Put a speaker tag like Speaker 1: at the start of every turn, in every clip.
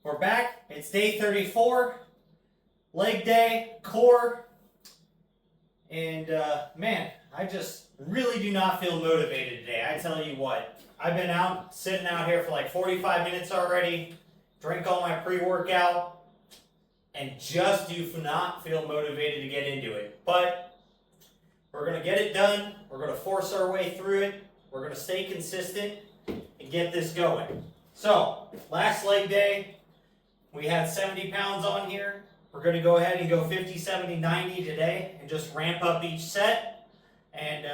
Speaker 1: We're back. It's day 34, leg day, core, and man, I just really do not feel motivated today. I tell you what, I've been sitting out here for like 45 minutes already, drank all my pre-workout, and just do not feel motivated to get into it. But we're going to get it done. We're going to force our way through it. We're going to stay consistent and get this going. So, last leg day, we had 70 pounds on here. We're going to go ahead and go 50, 70, 90 today and just ramp up each set. And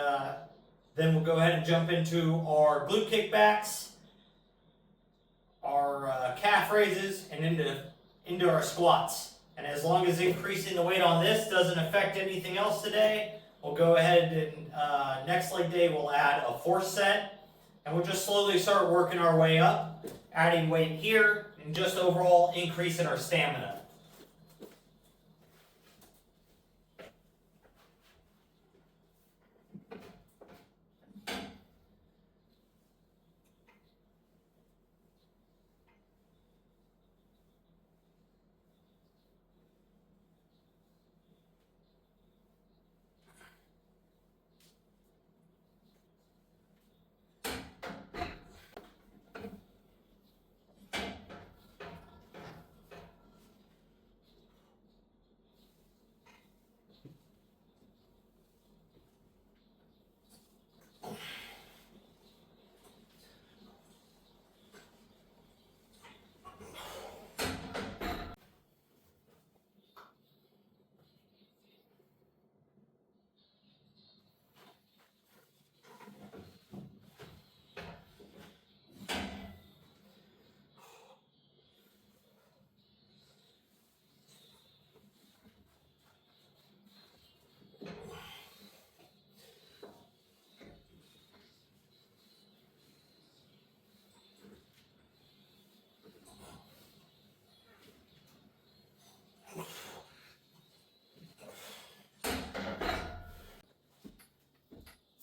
Speaker 1: then we'll go ahead and jump into our glute kickbacks, our calf raises, and into our squats. And as long as increasing the weight on this doesn't affect anything else today, we'll go ahead and next leg day we'll add a fourth set. And we'll just slowly start working our way up, adding weight here, and just overall increase in our stamina.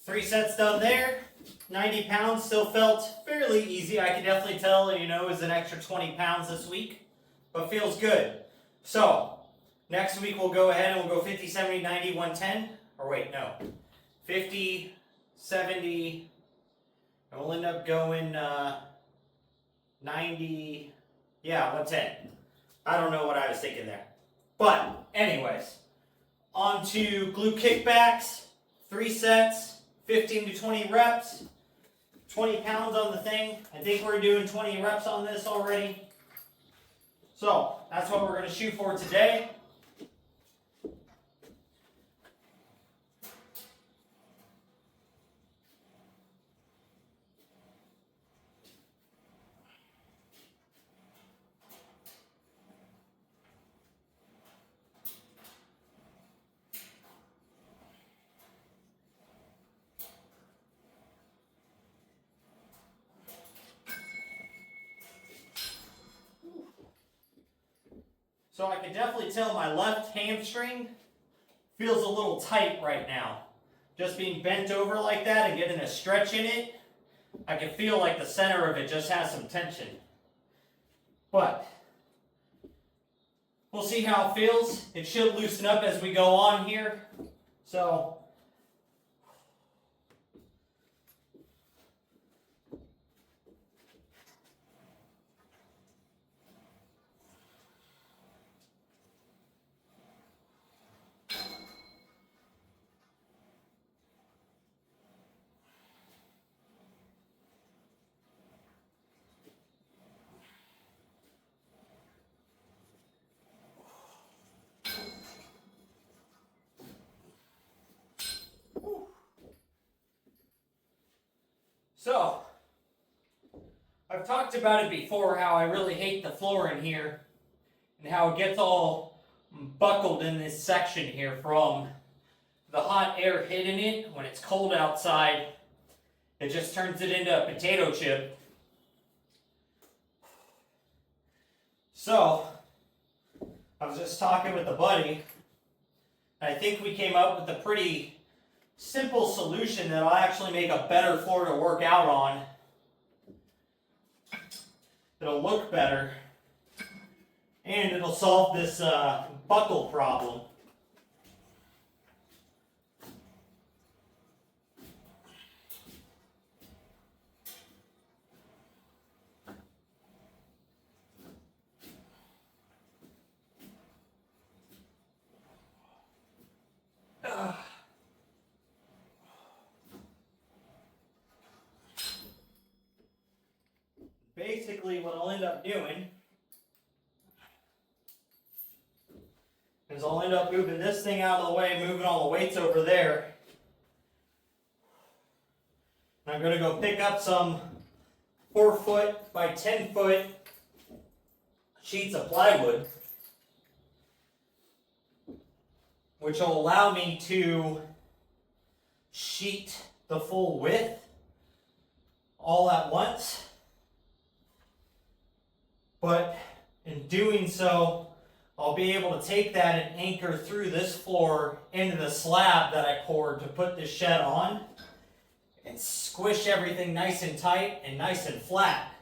Speaker 1: Three sets done there. 90 pounds still felt fairly easy. I can definitely tell, it was an extra 20 pounds this week, but feels good. So, next week we'll go ahead and we'll go 50, 70, 90, 110. Or wait, no. 50, 70, and we'll end up going 90, yeah, 110. I don't know what I was thinking there. But, anyways, on to glute kickbacks, 3 sets. 15 to 20 reps, 20 pounds on the thing. I think we're doing 20 reps on this already. So that's what we're going to shoot for today. So I can definitely tell my left hamstring feels a little tight right now. Just being bent over like that and getting a stretch in it, I can feel like the center of it just has some tension. But we'll see how it feels. It should loosen up as we go on here. So So, I've talked about it before, how I really hate the floor in here, and how it gets all buckled in this section here from the hot air hitting it. When it's cold outside, it just turns it into a potato chip. So, I was just talking with a buddy, and I think we came up with a pretty simple solution that'll actually make a better floor to work out on. It'll look better. and it'll solve this buckle problem. Basically, what I'll end up doing is I'll end up moving this thing out of the way, moving all the weights over there. And I'm going to go pick up some 4-foot by 10-foot sheets of plywood, which will allow me to sheet the full width all at once. But in doing so, I'll be able to take that and anchor through this floor into the slab that I poured to put this shed on and squish everything nice and tight and nice and flat.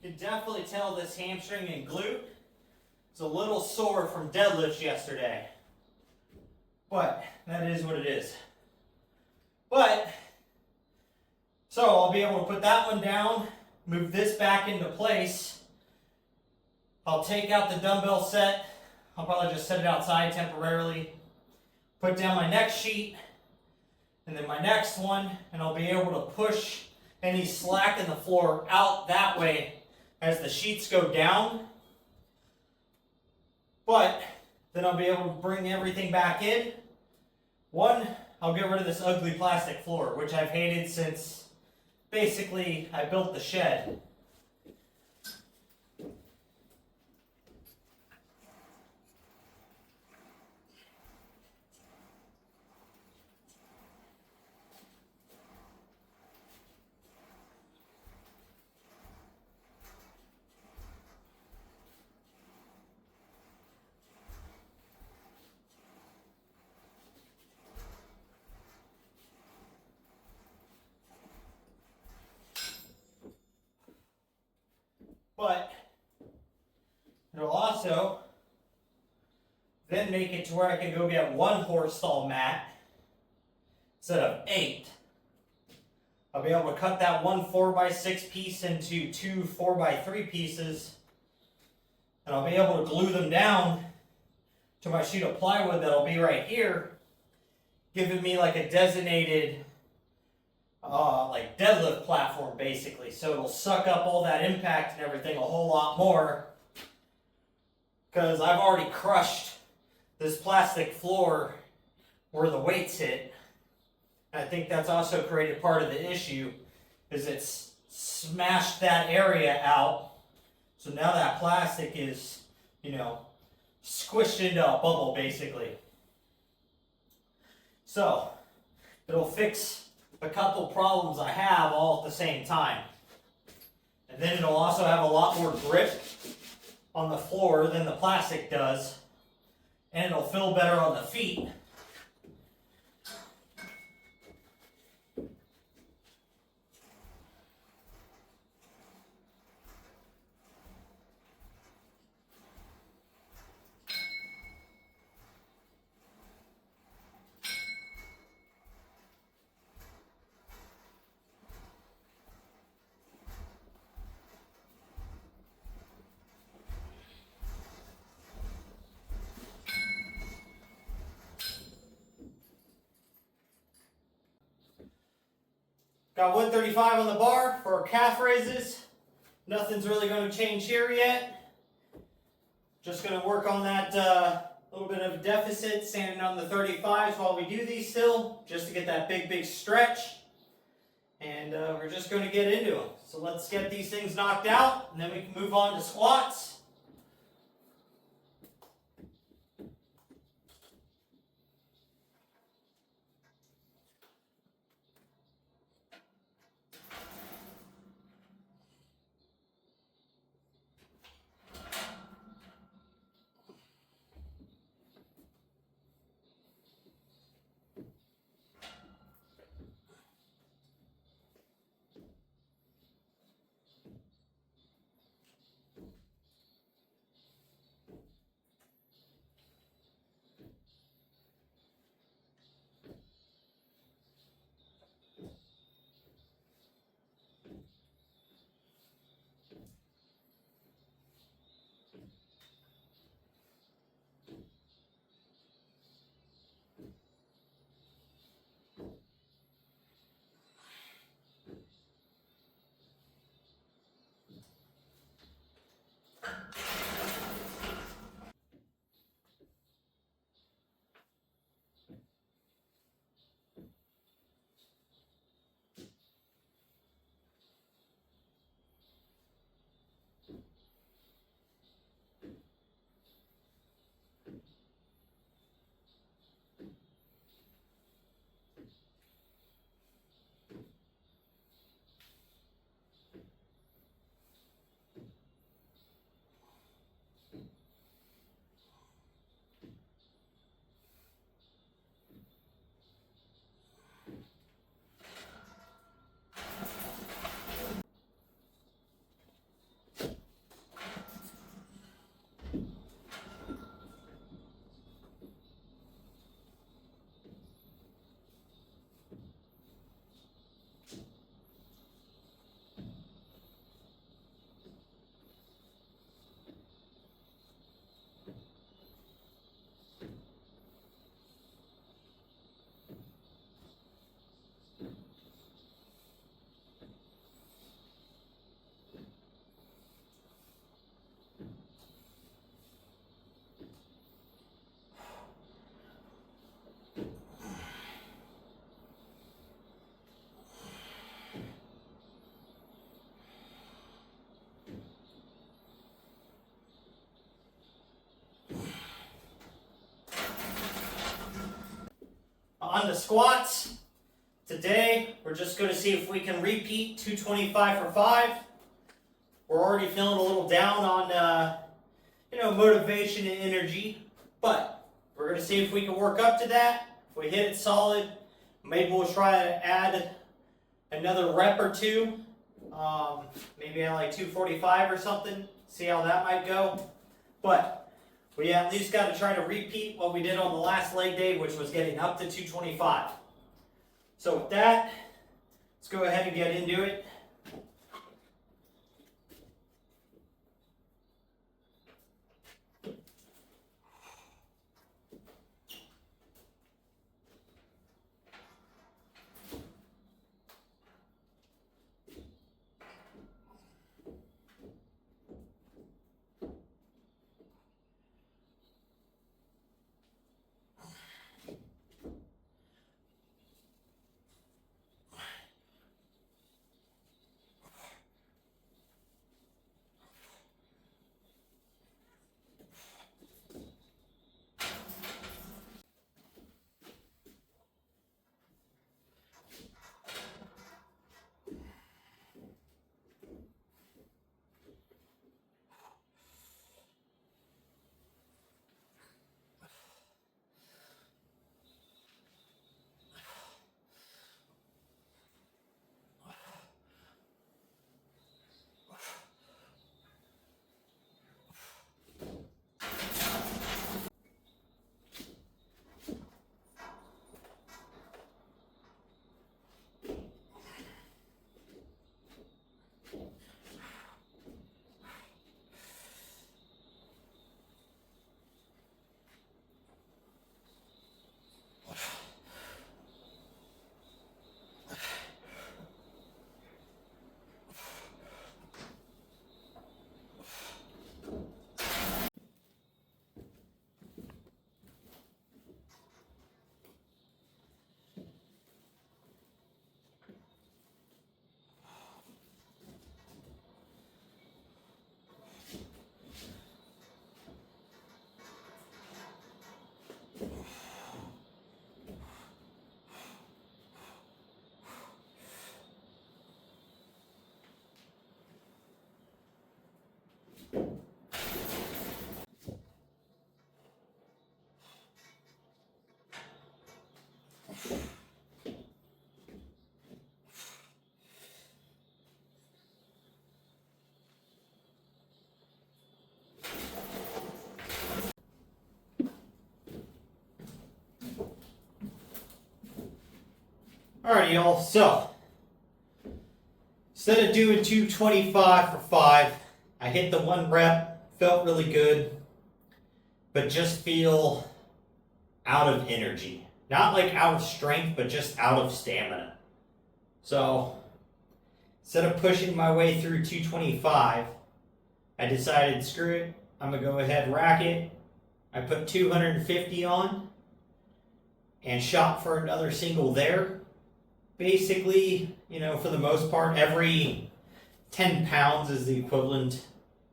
Speaker 1: You can definitely tell this hamstring and glute is a little sore from deadlifts yesterday. But that is what it is. So I'll be able to put that one down, move this back into place. I'll take out the dumbbell set. I'll probably just set it outside temporarily. Put down my next sheet, and then my next one, and I'll be able to push any slack in the floor out that way as the sheets go down. But then I'll be able to bring everything back in. One, I'll get rid of this ugly plastic floor, which I've hated since basically I built the shed. But it'll also then make it to where I can go get one horse stall mat instead of 8. I'll be able to cut that one 4x6 piece into 2 4x3 pieces, and I'll be able to glue them down to my sheet of plywood that'll be right here, giving me like a designated like deadlift platform basically. So it'll suck up all that impact and everything a whole lot more, because I've already crushed this plastic floor where the weights hit. And I think that's also created part of the issue, is it's smashed that area out. So now that plastic is, squished into a bubble basically. So it'll fix a couple problems I have all at the same time. And then it'll also have a lot more grip on the floor than the plastic does, and it'll feel better on the feet. Got 135 on the bar for our calf raises. Nothing's really going to change here yet. Just going to work on that little bit of deficit, standing on the 35s while we do these still, just to get that big stretch. And we're just going to get into them. So let's get these things knocked out, and then we can move on to squats. On the squats, today we're just going to see if we can repeat 225 for 5. We're already feeling a little down on, motivation and energy, but we're going to see if we can work up to that. If we hit it solid, maybe we'll try to add another rep or two, maybe at like 245 or something, see how that might go. But we at least got to try to repeat what we did on the last leg day, which was getting up to 225. So with that, let's go ahead and get into it. Alright, y'all, so instead of doing 225 for 5, I hit the 1 rep, felt really good, but just feel out of energy. Not like out of strength, but just out of stamina. So instead of pushing my way through 225, I decided, screw it, I'm going to go ahead and rack it. I put 250 on and shot for another single there. Basically, for the most part, every 10 pounds is the equivalent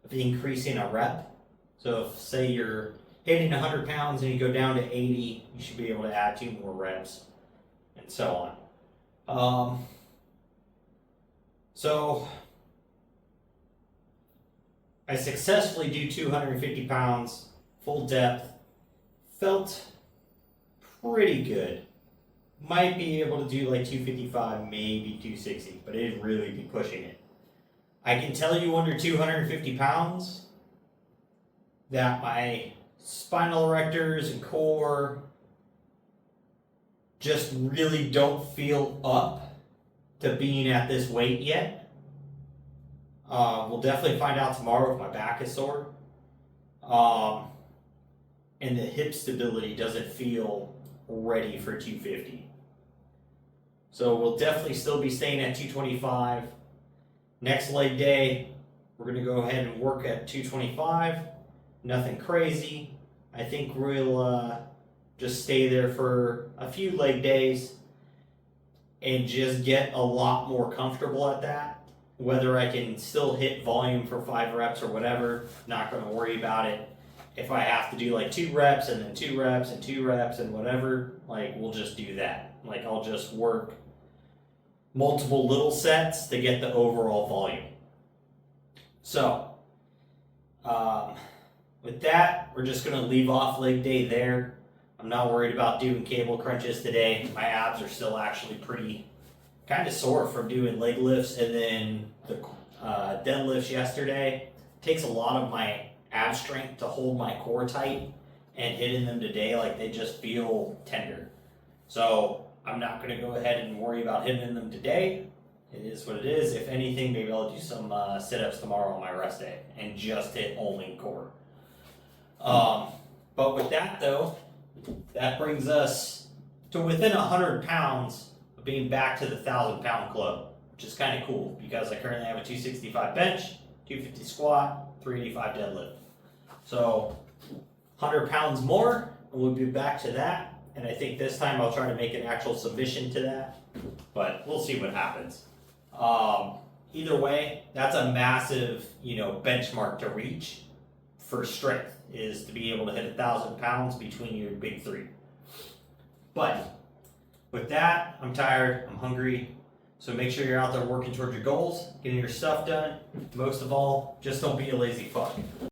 Speaker 1: of increasing a rep. So if, say, you're hitting 100 pounds and you go down to 80, you should be able to add 2 more reps, and so on. So I successfully do 250 pounds, full depth, felt pretty good. Might be able to do like 255, maybe 260, but it'd really be pushing it. I can tell you under 250 pounds that my spinal erectors and core just really don't feel up to being at this weight yet. We'll definitely find out tomorrow if my back is sore. And the hip stability doesn't feel ready for 250. So we'll definitely still be staying at 225. Next leg day, we're going to go ahead and work at 225. Nothing crazy. I think we'll just stay there for a few leg days and just get a lot more comfortable at that. Whether I can still hit volume for 5 reps or whatever, not going to worry about it. If I have to do like 2 reps and then 2 reps and 2 reps and whatever, like we'll just do that. Like I'll just work multiple little sets to get the overall volume. So, with that, we're just going to leave off leg day there. I'm not worried about doing cable crunches today. My abs are still actually pretty kind of sore from doing leg lifts, and then the deadlifts yesterday. Takes a lot of my ab strength to hold my core tight, and hitting them today, like they just feel tender. So I'm not going to go ahead and worry about hitting them today. It is what it is. If anything, maybe I'll do some sit-ups tomorrow on my rest day and just hit only core. But with that though, that brings us to within 100 pounds of being back to the 1,000-pound club, which is kind of cool because I currently have a 265 bench, 250 squat, 385 deadlift. So 100 pounds more, and we'll be back to that. And I think this time I'll try to make an actual submission to that, but we'll see what happens. Either way, that's a massive, benchmark to reach for strength, is to be able to hit 1,000 pounds between your big 3. But with that, I'm tired, I'm hungry, so make sure you're out there working towards your goals, getting your stuff done. Most of all, just don't be a lazy fuck.